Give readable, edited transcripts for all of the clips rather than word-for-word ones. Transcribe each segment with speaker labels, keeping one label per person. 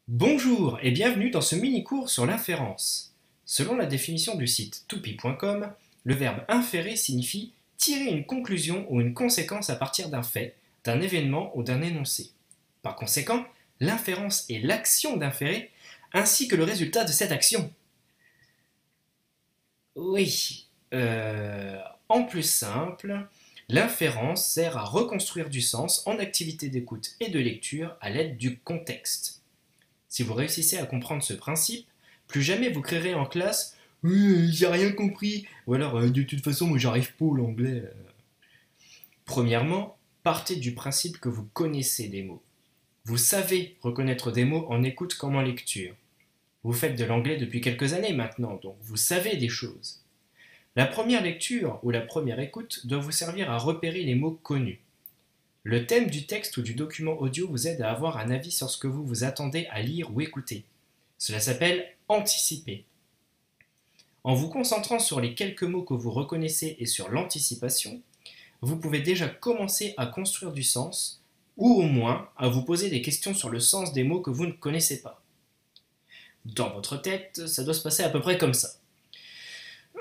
Speaker 1: Bonjour et bienvenue dans ce mini-cours sur l'inférence. Selon la définition du site toupi.com, le verbe inférer signifie tirer une conclusion ou une conséquence à partir d'un fait, d'un événement ou d'un énoncé. Par conséquent, l'inférence est l'action d'inférer ainsi que le résultat de cette action. Oui, en plus simple, l'inférence sert à reconstruire du sens en activité d'écoute et de lecture à l'aide du contexte. Si vous réussissez à comprendre ce principe, plus jamais vous créerez en classe « j'ai rien compris » ou alors « de toute façon, moi j'arrive pas au l'anglais ». Premièrement, partez du principe que vous connaissez des mots. Vous savez reconnaître des mots en écoute comme en lecture. Vous faites de l'anglais depuis quelques années maintenant, donc vous savez des choses. La première lecture ou la première écoute doit vous servir à repérer les mots connus. Le thème du texte ou du document audio vous aide à avoir un avis sur ce que vous vous attendez à lire ou écouter. Cela s'appelle anticiper. En vous concentrant sur les quelques mots que vous reconnaissez et sur l'anticipation, vous pouvez déjà commencer à construire du sens, ou au moins à vous poser des questions sur le sens des mots que vous ne connaissez pas. Dans votre tête, ça doit se passer à peu près comme ça.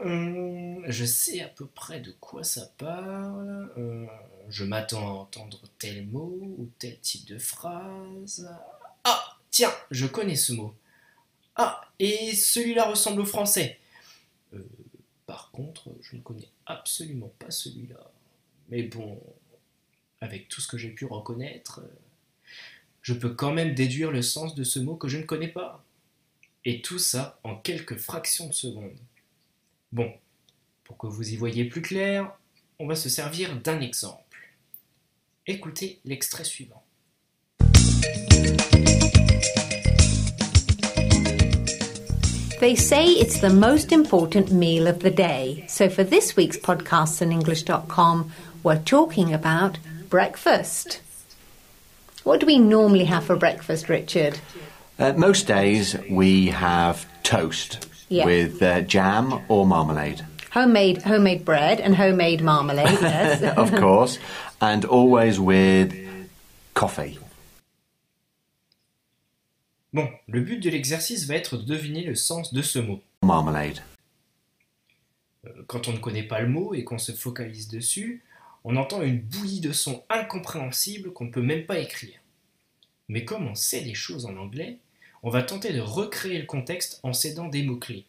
Speaker 1: Je sais à peu près de quoi ça parle. Je m'attends à entendre tel mot ou tel type de phrase. Ah, tiens, je connais ce mot. Ah, et celui-là ressemble au français. Par contre, je ne connais absolument pas celui-là. Mais bon, avec tout ce que j'ai pu reconnaître, je peux quand même déduire le sens de ce mot que je ne connais pas. Et tout ça en quelques fractions de secondes. Bon, pour que vous y voyez plus clair, on va se servir d'un exemple. Écoutez l'extrait suivant.
Speaker 2: They say it's the most important meal of the day. So for this week's podcasts on English.com, we're talking about breakfast. What do we normally have for breakfast, Richard?
Speaker 3: Most days we have toast with jam or marmalade.
Speaker 2: Homemade bread and homemade marmalade, yes.
Speaker 3: Of course, and always with coffee.
Speaker 1: Bon, le but de l'exercice va être de deviner le sens de ce mot.
Speaker 3: Marmalade.
Speaker 1: Quand on ne connaît pas le mot et qu'on se focalise dessus, on entend une bouillie de sons incompréhensibles qu'on ne peut même pas écrire. Mais comme on sait les choses en anglais, on va tenter de recréer le contexte en s'aidant des mots-clés.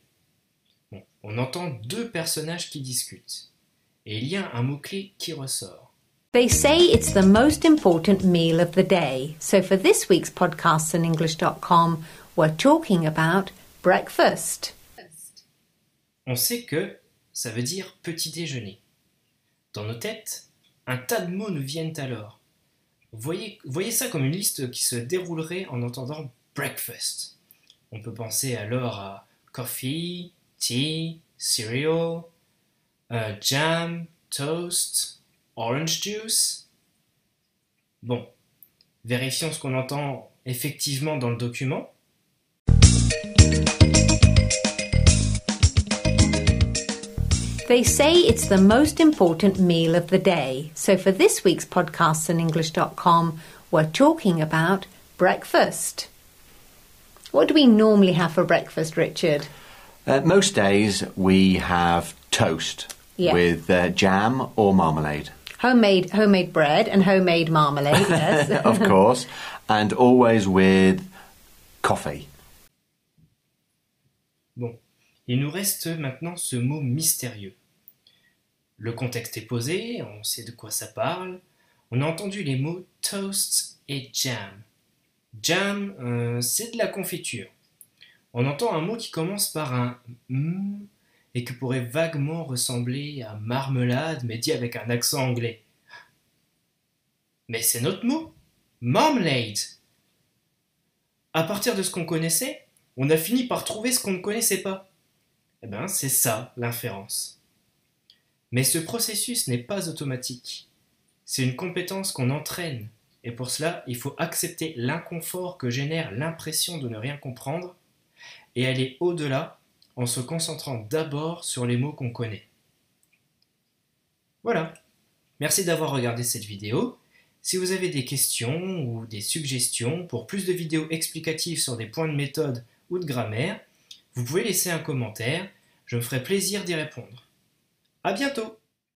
Speaker 1: Bon, on entend deux personnages qui discutent. Et il y a un mot-clé qui ressort.
Speaker 2: They say it's the most important meal of the day. So for this week's podcasts on English.com, we're talking about breakfast.
Speaker 1: On sait que ça veut dire petit déjeuner. Dans nos têtes, un tas de mots nous viennent alors. Voyez ça comme une liste qui se déroulerait en entendant breakfast. On peut penser alors à coffee, tea, cereal, jam, toast, orange juice. Bon, vérifions ce qu'on entend effectivement dans le document.
Speaker 2: They say it's the most important meal of the day. So for this week's podcasts on English.com, we're talking about breakfast. What do we normally have for breakfast, Richard?
Speaker 3: Most days we have toast with jam or marmalade.
Speaker 2: Homemade bread and homemade marmalade, yes.
Speaker 3: Of course, and always with coffee.
Speaker 1: Bon, il nous reste maintenant ce mot mystérieux. Le contexte est posé, on sait de quoi ça parle. On a entendu les mots toast et jam. Jam, c'est de la confiture. On entend un mot qui commence par un m et qui pourrait vaguement ressembler à marmelade, mais dit avec un accent anglais. Mais c'est notre mot, marmalade. À partir de ce qu'on connaissait, on a fini par trouver ce qu'on ne connaissait pas. Eh bien, c'est ça l'inférence. Mais ce processus n'est pas automatique. C'est une compétence qu'on entraîne. Et pour cela, il faut accepter l'inconfort que génère l'impression de ne rien comprendre et aller au-delà en se concentrant d'abord sur les mots qu'on connaît. Voilà. Merci d'avoir regardé cette vidéo. Si vous avez des questions ou des suggestions pour plus de vidéos explicatives sur des points de méthode ou de grammaire, vous pouvez laisser un commentaire, je me ferai plaisir d'y répondre. À bientôt!